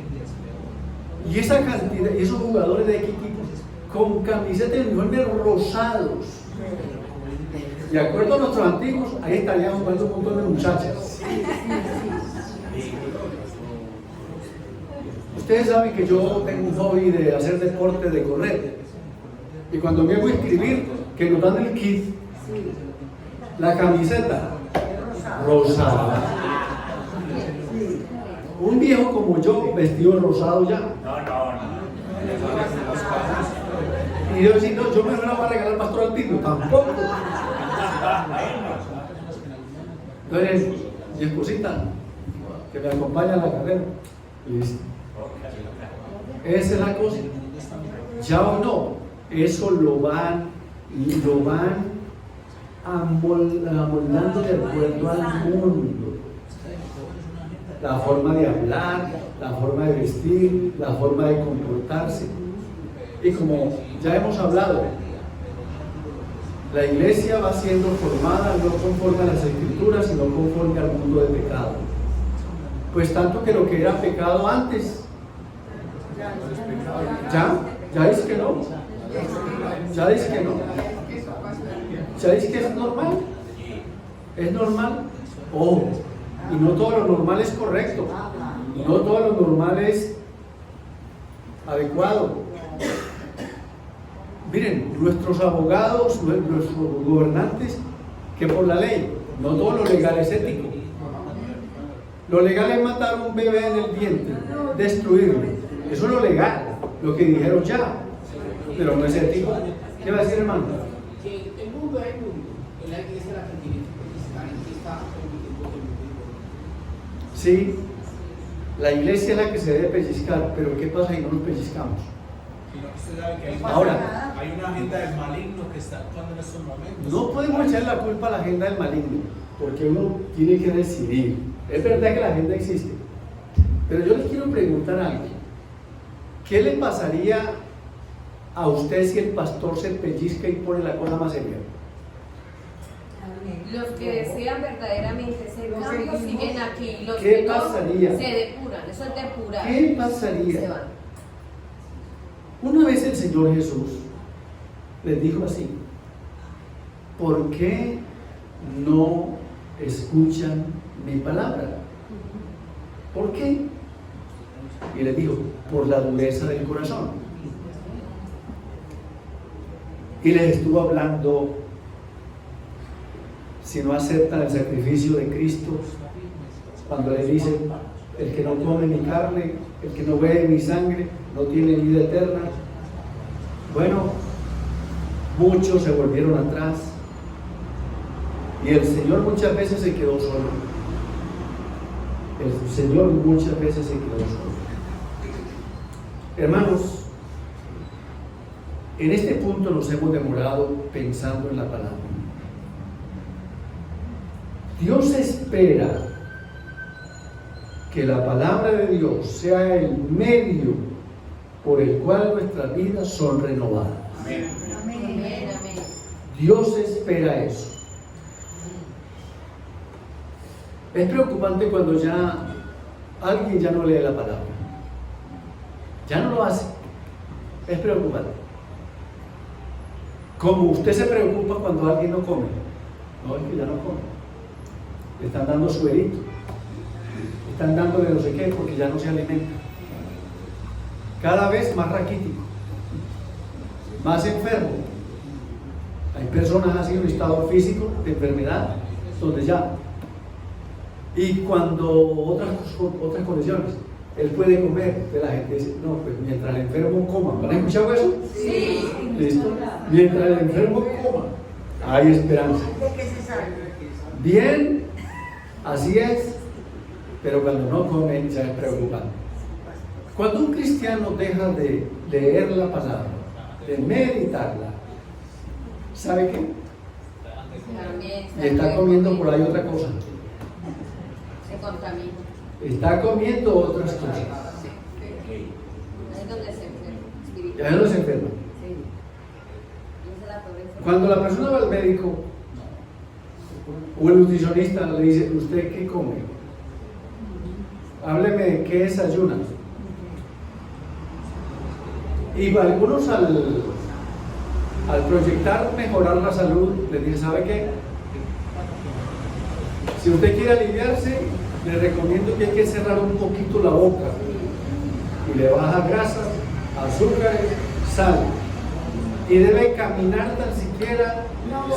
y esa cantidad, y esos jugadores de equipos con camisetas de uniformes rosados. De acuerdo a nuestros antiguos, ahí estarían jugando un montón de muchachas. Ustedes saben que yo tengo un hobby de hacer deporte, de correr. Y cuando me hago a inscribir, que nos dan el kit, la camiseta rosada. Un viejo como yo, vestido rosado ya. Y yo decía, no, yo me la voy a regalar al pastor Altino, tampoco. Entonces, mi esposita, que me acompaña a la carrera, y dice, esa es la cosa. Ya o no, eso lo van amoldando de acuerdo al mundo. La forma de hablar, la forma de vestir, la forma de comportarse. Y como ya hemos hablado, la iglesia va siendo formada no conforme a las escrituras, sino conforme al mundo de pecado. Pues tanto que lo que era pecado antes, ya dice que no. Ya dice que no. Ya dice que es normal. Es normal. Ojo, y no todo lo normal es correcto. No todo lo normal es adecuado. Miren, nuestros abogados, nuestros gobernantes que por la ley. No todo lo legal es ético. Lo legal es matar a un bebé en el vientre, destruirlo. Eso es lo legal, lo que dijeron ya. Pero no es ético. ¿Qué va a decir, hermano? Que el mundo es mundo, en la iglesia la pertinente, está Sí, la iglesia es la que se debe pellizcar, pero ¿qué pasa si no nos pellizcamos? Sino que usted sabe que hay, Ahora, hay una agenda del maligno que está actuando en estos momentos. no podemos echar la culpa a la agenda del maligno, porque uno tiene que decidir. Es verdad que la agenda existe, pero yo les quiero preguntar algo. ¿Qué le pasaría a usted si el pastor se pellizca y pone la cosa más seria? Los que desean verdaderamente ser cambios siguen aquí. Los ¿Qué que no pasaría? se depuran. Eso es depurar. ¿Qué pasaría? Se van. Una vez el Señor Jesús les dijo así: ¿por qué no escuchan mi palabra? ¿Por qué? Y les dijo: por la dureza del corazón. Y les estuvo hablando: si no aceptan el sacrificio de Cristo, cuando le dice: el que no come mi carne, el que no bebe mi sangre, no tiene vida eterna. Bueno, muchos se volvieron atrás y el Señor muchas veces se quedó solo. El Señor muchas veces se quedó solo. Hermanos, en este punto nos hemos demorado pensando en la palabra. Dios espera que la palabra de Dios sea el medio por el cual nuestras vidas son renovadas. Amén. Amén, amén. Dios espera eso. Es preocupante cuando ya alguien ya no lee la palabra. Ya no lo hace. Es preocupante. Como usted se preocupa cuando alguien no come. No, es que ya no come. Le están dando suerito. Le están dándole no sé qué porque ya no se alimenta. Cada vez más raquítico. Más enfermo. Hay personas así en un estado físico de enfermedad donde ya. Y cuando otras condiciones, él puede comer, pero la gente dice: no, pues mientras el enfermo coma. ¿Han escuchado eso? Sí. ¿Listo? Mientras el enfermo coma, hay esperanza. ¿De qué se sabe? Bien, así es, pero cuando no come se preocupa. Cuando un cristiano deja de leer la palabra, de meditarla, ¿sabe qué? También Y está comiendo por ahí otra cosa. se contamina. Está comiendo otras cosas. Ahí es donde se enferma. Ya no se enferma. Sí. Esa es la peor enfermedad. Cuando la persona va al médico o el nutricionista le dice: ¿usted qué come? Hábleme de qué desayuna. Y algunos al proyectar mejorar la salud, les dice: ¿sabe qué? Si usted quiere aliviarse, le recomiendo que hay que cerrar un poquito la boca y le baja grasas, azúcares, sal. Y debe caminar tan siquiera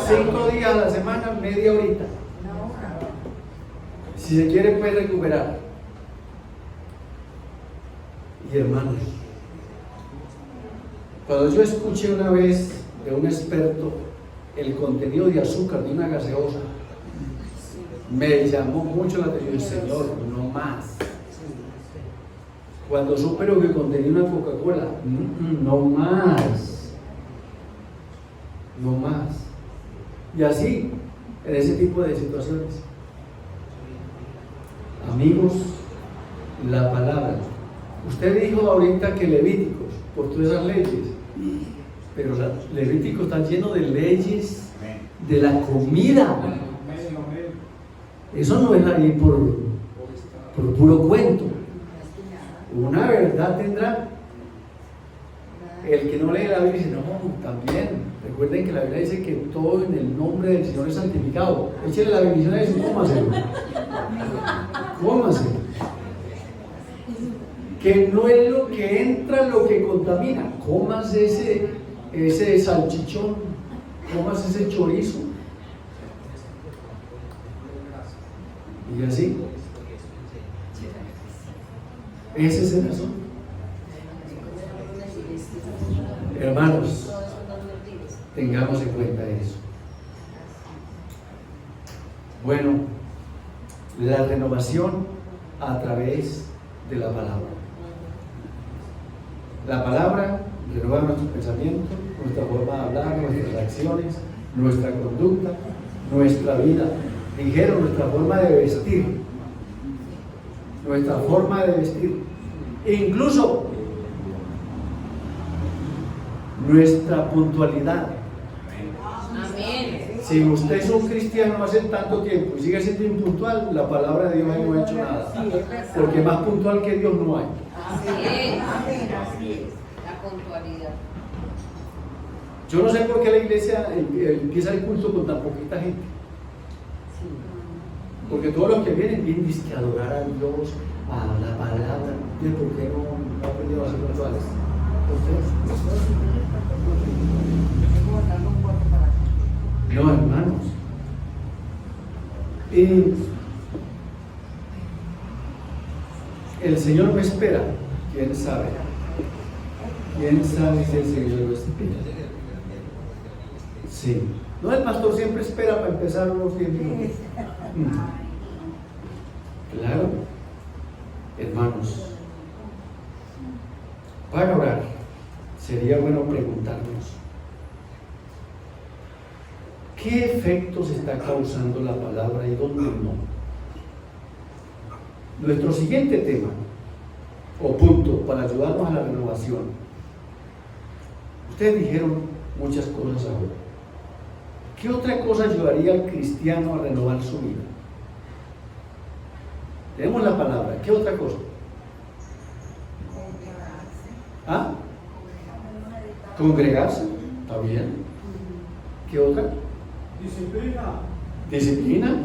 5 días a la semana, media horita. Si se quiere, puede recuperar. Y hermanos, cuando yo escuché una vez de un experto el contenido de azúcar de una gaseosa, me llamó mucho la atención. Señor, no más. Cuando supe lo que contenía una Coca-Cola, no más. No más. Y así, en ese tipo de situaciones. Amigos, la palabra. Usted dijo ahorita que Levíticos, por todas esas leyes, pero los Levíticos están llenos de leyes de la comida. Eso no es ahí por puro cuento. Una verdad tendrá. El que no lee la Biblia dice: no, también. Recuerden que la Biblia dice que todo en el nombre del Señor es santificado. Échale la bendición a eso, cómaselo. Cómaselo. Que no es lo que entra lo que contamina. Comas ese salchichón, comas ese chorizo. ¿Y así? Ese es el asunto. Hermanos, tengamos en cuenta eso. Bueno, la renovación a través de la palabra. La palabra renueva nuestros pensamientos, nuestra forma de hablar, nuestras reacciones, nuestra conducta, nuestra vida. Dijeron nuestra forma de vestir. Nuestra forma de vestir. E incluso nuestra puntualidad. Amén. Si usted es un cristiano hace tanto tiempo y sigue siendo impuntual, la palabra de Dios ahí no ha hecho nada. Porque más puntual que Dios no hay. Así es. La puntualidad. Yo no sé por qué la iglesia empieza el culto con tan poquita gente. Porque todos los que vienen dizque a adorar a Dios, a la palabra. ¿Y por qué no aprendieron a ser puntuales? No, hermanos. Y el Señor me espera. ¿Quién sabe? ¿Quién sabe si el Señor lo espera? Sí. No, el pastor siempre espera para empezar unos tiempos. Claro. Hermanos, para orar, sería bueno preguntarnos, ¿qué efectos está causando la palabra y dónde no? Nuestro siguiente tema, o punto, para ayudarnos a la renovación. Ustedes dijeron muchas cosas ahora. ¿Qué otra cosa ayudaría al cristiano a renovar su vida? Tenemos la palabra. ¿Qué otra cosa? ¿Ah? Congregarse. ¿Está bien? ¿Qué otra? Disciplina. Disciplina.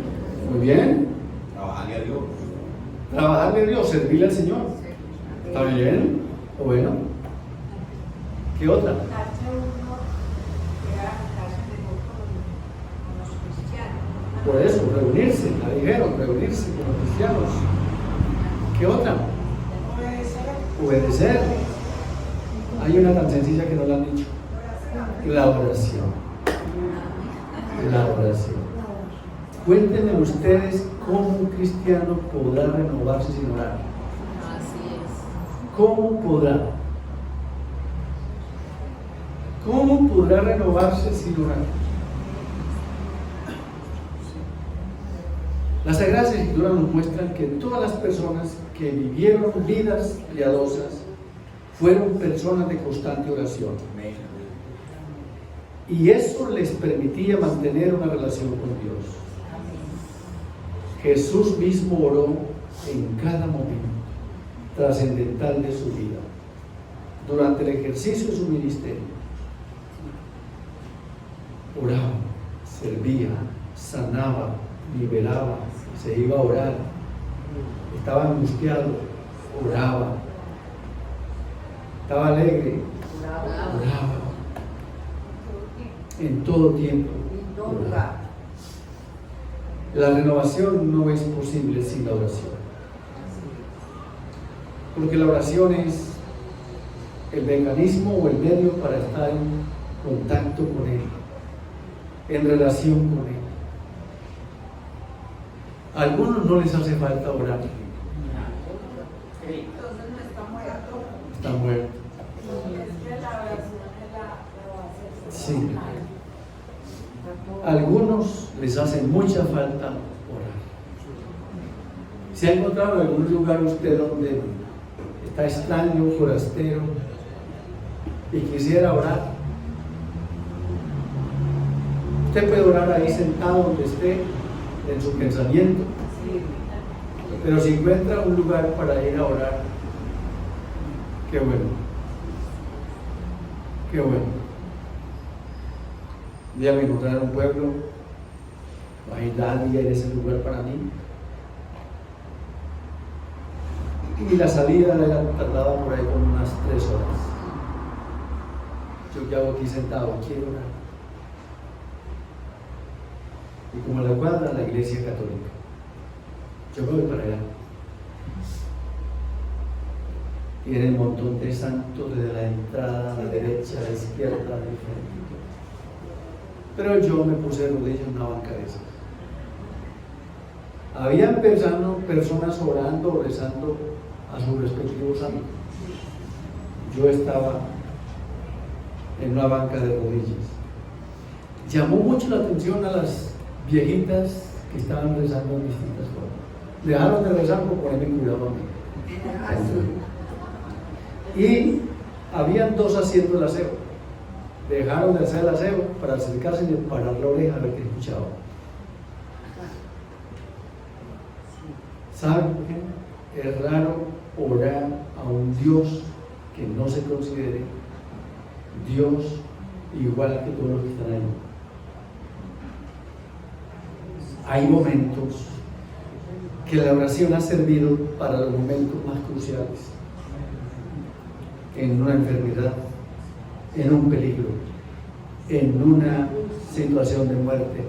Muy bien. Trabajarle a Dios. Trabajarle a Dios, servirle al Señor. ¿Está bien? Bueno. ¿Qué otra? Por eso, reunirse, la dijeron, reunirse con los cristianos. ¿Qué otra? Obedecer. Hay una tan sencilla que no la han dicho. La oración. La oración. Cuéntenme ustedes cómo un cristiano podrá renovarse sin orar. Así es. ¿Cómo podrá? ¿Cómo podrá renovarse sin orar? Las Sagradas Escrituras nos muestran que todas las personas que vivieron vidas piadosas fueron personas de constante oración. Y eso les permitía mantener una relación con Dios. Jesús mismo oró en cada momento trascendental de su vida, durante el ejercicio de su ministerio. Oraba, servía, sanaba, liberaba, se iba a orar, estaba angustiado, oraba, estaba alegre, oraba, en todo tiempo oraba. La renovación no es posible sin la oración, porque la oración es el mecanismo o el medio para estar en contacto con Él, en relación con Él. A algunos no les hace falta orar. Entonces no está muerto. Está muerto. Es que la oración es la Sí. A algunos les hace mucha falta orar. ¿Se ha encontrado en algún lugar usted donde está extraño, forastero y quisiera orar? Usted puede orar ahí sentado donde esté, en su pensamiento, pero si encuentra un lugar para ir a orar, qué bueno, qué bueno. Dígame encontrar un pueblo, no hay nadie en ese lugar para mí, y la salida era tardaba por ahí con unas 3 horas. Yo que hago aquí sentado, quiero orar. Y como la cuadra, la iglesia católica. Yo me voy para allá. Tiene un montón de santos desde la entrada, a la derecha, a la izquierda, a la frente. Pero yo me puse de rodillas en una banca de esas. Habían personas orando o rezando a sus respectivos santos. Yo estaba en una banca de rodillas. Llamó mucho la atención a las viejitas que estaban rezando en distintas formas. Dejaron de rezar por ponerme cuidado a mí. Y habían 2 haciendo el aseo. Dejaron de hacer el aseo para acercarse y parar la oreja a ver qué escuchaba. ¿Saben por qué? Es raro orar a un Dios que no se considere Dios igual que todos los que están ahí. Hay momentos que la oración ha servido para los momentos más cruciales. En una enfermedad, en un peligro, en una situación de muerte,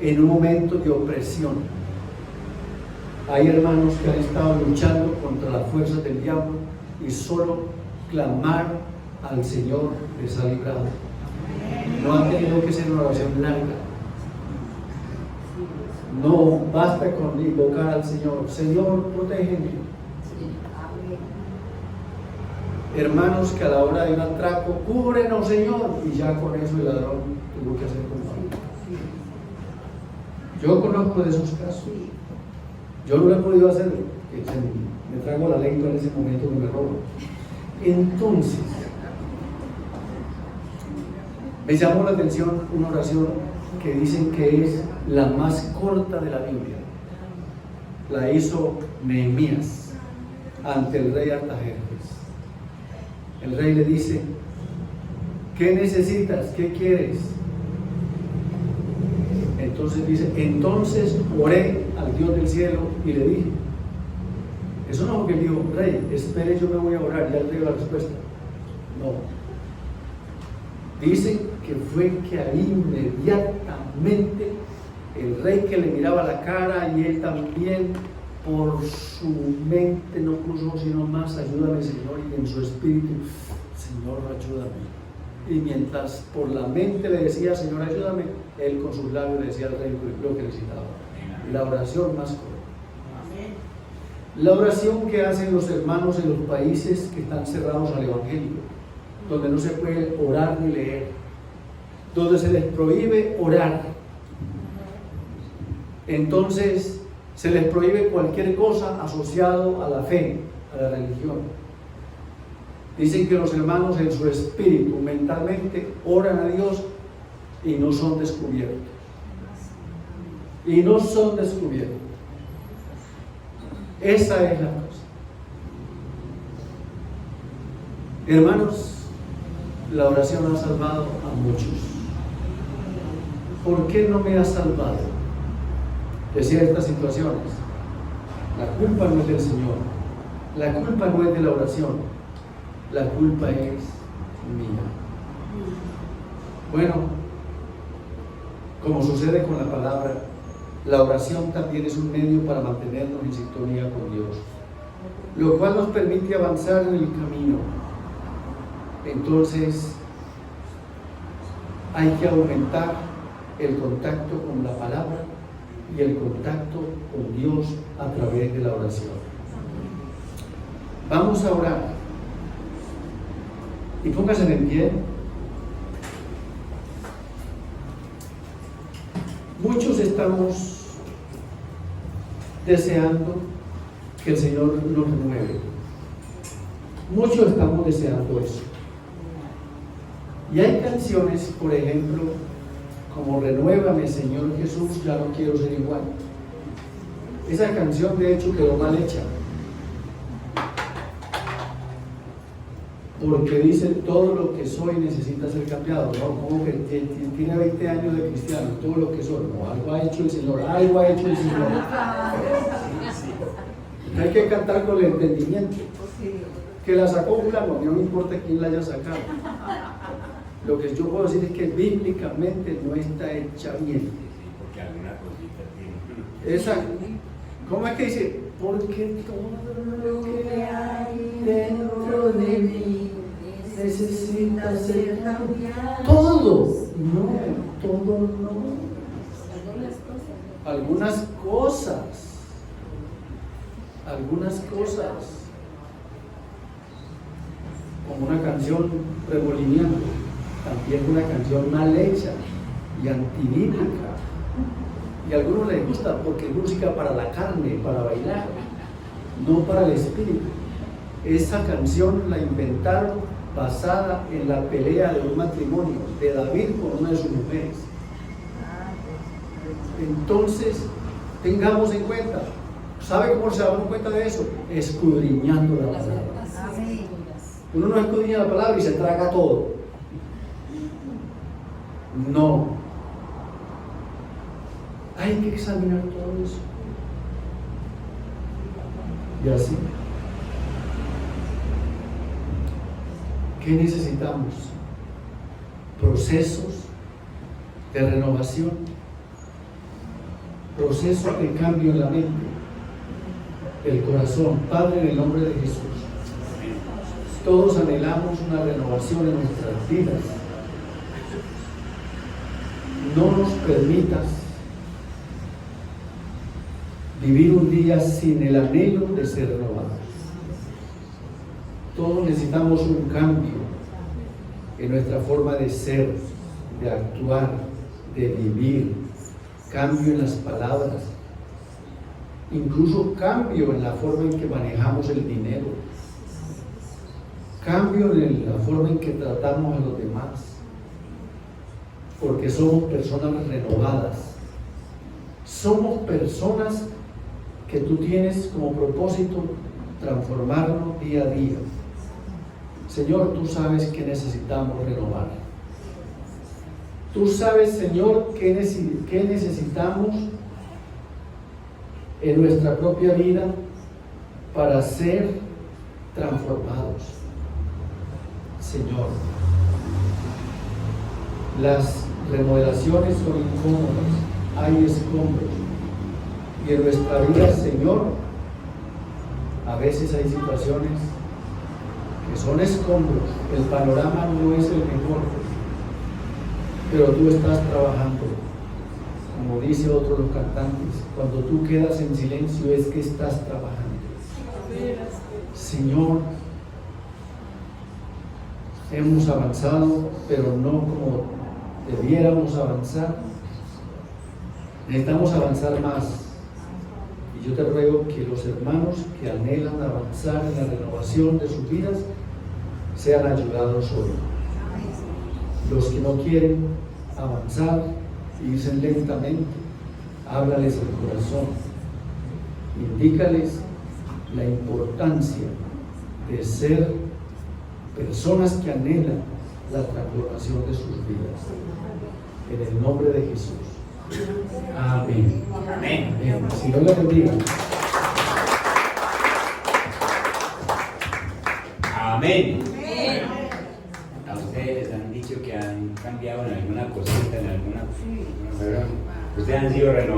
en un momento de opresión. Hay hermanos que han estado luchando contra las fuerzas del diablo y solo clamar al Señor les ha librado. No han tenido que ser una oración larga. No basta con invocar al Señor. Señor, protégeme. Hermanos que a la hora de un atraco, cúbrenos, Señor, y ya con eso el ladrón tuvo que hacer como. Yo conozco de esos casos. Yo no lo he podido hacer, me trago la lengua en ese momento que me robo. Entonces, me llamó la atención una oración que dicen que es la más corta de la Biblia. La hizo Nehemías ante el rey Artajerjes. El rey le dice: ¿qué necesitas? ¿Qué quieres? Entonces dice: entonces oré al Dios del cielo y le dije. Eso no es lo que dijo: rey, espere, yo me voy a orar, ya le digo la respuesta. No. Dice que fue que ahí inmediatamente el rey, que le miraba la cara, y él también, por su mente no cruzó sino más: ayúdame, Señor, y en su espíritu: Señor, ayúdame. Y mientras por la mente le decía: Señor, ayúdame, él con sus labios le decía al rey lo que necesitaba. La oración más corta. La oración que hacen los hermanos en los países que están cerrados al evangelio, donde no se puede orar ni leer, donde se les prohíbe orar. Entonces se les prohíbe cualquier cosa asociado a la fe, a la religión. Dicen que los hermanos en su espíritu, mentalmente, oran a Dios y no son descubiertos. Y no son descubiertos. Esa es la cosa. Hermanos, la oración ha salvado a muchos. ¿Por qué no me ha salvado de ciertas situaciones? La culpa no es del Señor. La culpa no es de la oración. La culpa es mía. Bueno, como sucede con la palabra, la oración también es un medio para mantenernos en sintonía con Dios, lo cual nos permite avanzar en el camino. Entonces, hay que aumentar el contacto con la palabra y el contacto con Dios a través de la oración. Vamos a orar. Y póngase en pie. Muchos estamos deseando que el Señor nos renueve. Muchos estamos deseando eso. Y hay canciones, por ejemplo, como Renuévame, Señor Jesús, ya no quiero ser igual. Esa canción, de hecho, quedó mal hecha, porque dice: todo lo que soy necesita ser cambiado. ¿No? Como que tiene 20 años de cristiano, todo lo que soy. No, algo ha hecho el Señor, algo ha hecho el Señor. Hay que cantar con el entendimiento. Que la sacó fulano, no me importa quién la haya sacado. Lo que yo puedo decir es que bíblicamente no está hecha bien. que alguna cosita tiene. Esa, ¿cómo es que dice? Porque todo lo que hay dentro de mí necesita ser cambiado. Todo, no, todo no. Algunas cosas, como una canción remolineando, también una canción mal hecha y antibíblica. Y a algunos les gusta porque es música para la carne, para bailar, no para el espíritu. Esa canción la inventaron basada en la pelea de un matrimonio de David con una de sus mujeres. Entonces, tengamos en cuenta, ¿sabe cómo se dan cuenta de eso? Escudriñando la palabra. Uno no escudriña la palabra y se traga todo. No. Hay que examinar todo eso. Y así. ¿Qué necesitamos? Procesos de renovación, procesos de cambio en la mente, el corazón. Padre, en el nombre de Jesús, todos anhelamos una renovación en nuestras vidas. No nos permitas vivir un día sin el anhelo de ser renovados. Todos necesitamos un cambio en nuestra forma de ser, de actuar, de vivir, cambio en las palabras, incluso cambio en la forma en que manejamos el dinero, cambio en la forma en que tratamos a los demás, porque somos personas renovadas, somos personas que tú tienes como propósito transformarnos día a día. Señor, tú sabes que necesitamos renovar. Tú sabes, Señor, qué necesitamos en nuestra propia vida para ser transformados. Señor, las remodelaciones son incómodas, hay escombros. Y en nuestra vida, Señor, a veces hay situaciones que son escombros, el panorama no es el mejor, pero tú estás trabajando. Como dice otro de los cantantes, cuando tú quedas en silencio es que estás trabajando. Señor, hemos avanzado, pero no como debiéramos avanzar. Necesitamos avanzar más. Y yo te ruego que los hermanos que anhelan avanzar en la renovación de sus vidas sean ayudados hoy. Los que no quieren avanzar y irse lentamente, háblales el corazón, indícales la importancia de ser personas que anhelan la transformación de sus vidas. En el nombre de Jesús. Amén. Amén. Amén. Si no le bendiga. Amén. A ustedes les han dicho que han cambiado en alguna cosita, en alguna. Ustedes han sido renovados.